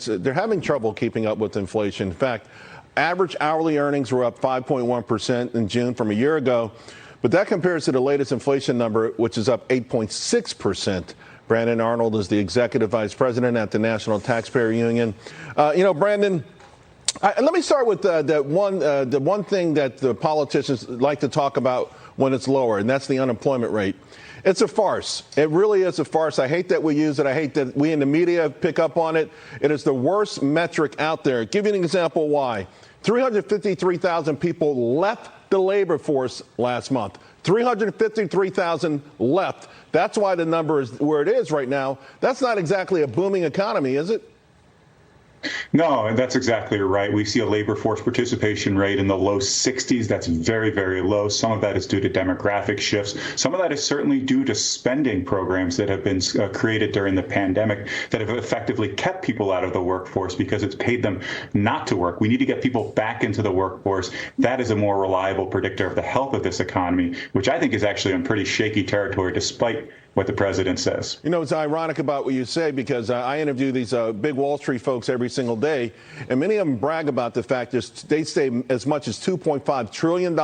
they're having trouble keeping up with inflation. In fact, average hourly earnings were up 5.1% in June from a year ago, but that compares to the latest inflation number, which is up 8.6%. Brandon Arnold is the executive vice president at the National Taxpayer Union. Brandon, let me start with the one thing that the politicians like to talk about when it's lower, and that's the unemployment rate. It's a farce. It really is a farce. I hate that we use it. I hate that we in the media pick up on it. It is the worst metric out there. Give you an example why. 353,000 people left the labor force last month. 353,000 left. That's why the number is where it is right now. That's not exactly a booming economy, is it? No, that's exactly right. We see a labor force participation rate in the low 60s. That's very, very low. Some of that is due to demographic shifts. Some of that is certainly due to spending programs that have been created during the pandemic that have effectively kept people out of the workforce because it's paid them not to work. We need to get people back into the workforce. That is a more reliable predictor of the health of this economy, which I think is actually in pretty shaky territory despite what the president says. You know, it's ironic about what you say because I interview these big Wall Street folks every single day, and many of them brag about the fact that they save as much as $2.5 trillion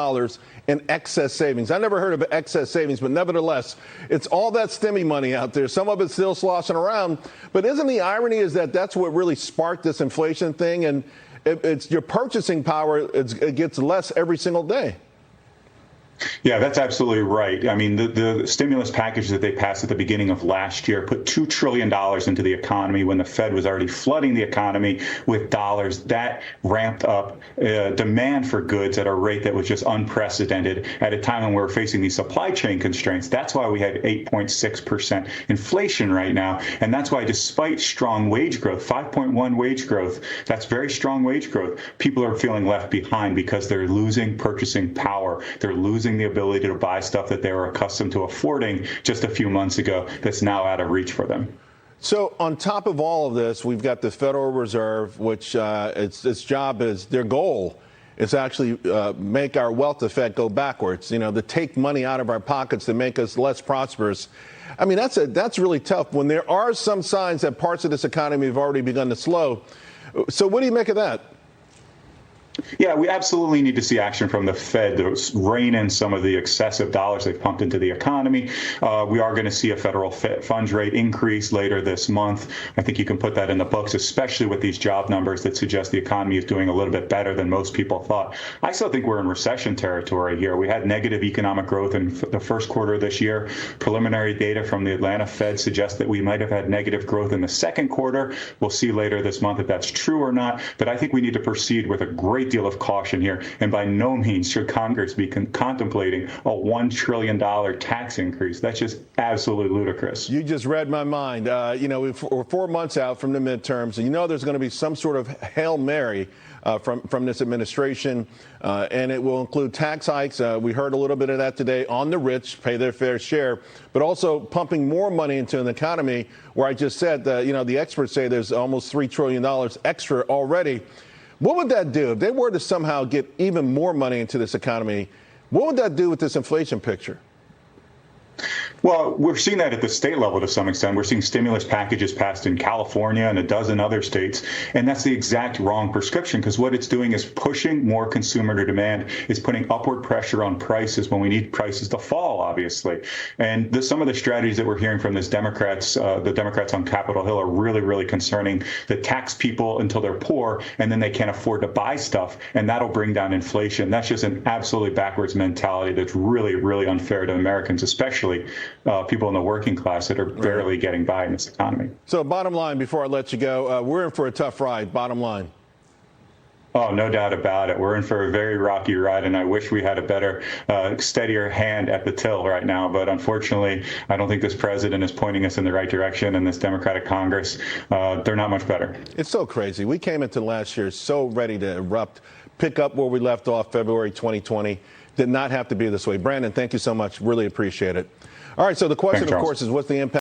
in excess savings. I never heard of excess savings, but nevertheless, it's all that stimmy money out there. Some of it's still sloshing around. But isn't the irony is that that's what really sparked this inflation thing? And it's your purchasing power, it gets less every single day. Yeah, that's absolutely right. I mean, the stimulus package that they passed at the beginning of last year put $2 trillion into the economy when the Fed was already flooding the economy with dollars. That ramped up demand for goods at a rate that was just unprecedented at a time when we were facing these supply chain constraints. That's why we have 8.6% inflation right now. And that's why despite strong wage growth, 5.1 wage growth, that's very strong wage growth, people are feeling left behind because they're losing purchasing power. They're losing the ability to buy stuff that they were accustomed to affording just a few months ago that's now out of reach for them. So on top of all of this, we've got the Federal Reserve, which its job is, their goal is actually make our wealth effect go backwards, to take money out of our pockets to make us less prosperous. I mean, that's really tough when there are some signs that parts of this economy have already begun to slow. So what do you make of that? Yeah, we absolutely need to see action from the Fed to rein in some of the excessive dollars they've pumped into the economy. We are going to see a federal funds rate increase later this month. I think you can put that in the books, especially with these job numbers that suggest the economy is doing a little bit better than most people thought. I still think we're in recession territory here. We had negative economic growth in the first quarter of this year. Preliminary data from the Atlanta Fed suggests that we might have had negative growth in the second quarter. We'll see later this month if that's true or not. But I think we need to proceed with a great deal of caution here, and by no means should Congress be contemplating a $1 trillion tax increase. That's just absolutely ludicrous. You just read my mind. We're 4 months out from the midterms, and there's going to be some sort of Hail Mary from this administration, and it will include tax hikes. We heard a little bit of that today on the rich, pay their fair share, but also pumping more money into an economy where I just said that, the experts say there's almost $3 trillion extra already. What would that do if they were to somehow get even more money into this economy? What would that do with this inflation picture? Well, we're seeing that at the state level to some extent. We're seeing stimulus packages passed in California and a dozen other states, and that's the exact wrong prescription because what it's doing is pushing more consumer demand. It's putting upward pressure on prices when we need prices to fall, obviously. And some of the strategies that we're hearing from the Democrats on Capitol Hill are really, really concerning. That tax people until they're poor, and then they can't afford to buy stuff, and that'll bring down inflation. That's just an absolutely backwards mentality that's really, really unfair to Americans, especially people in the working class that are barely getting by in this economy. So bottom line, before I let you go, we're in for a tough ride, bottom line. Oh, no doubt about it. We're in for a very rocky ride, and I wish we had a better, steadier hand at the till right now. But unfortunately, I don't think this president is pointing us in the right direction, and this Democratic Congress, they're not much better. It's so crazy. We came into last year so ready to erupt, pick up where we left off February 2020. Did not have to be this way. Brandon, thank you so much. Really appreciate it. All right, so the question, of course, is what's the impact?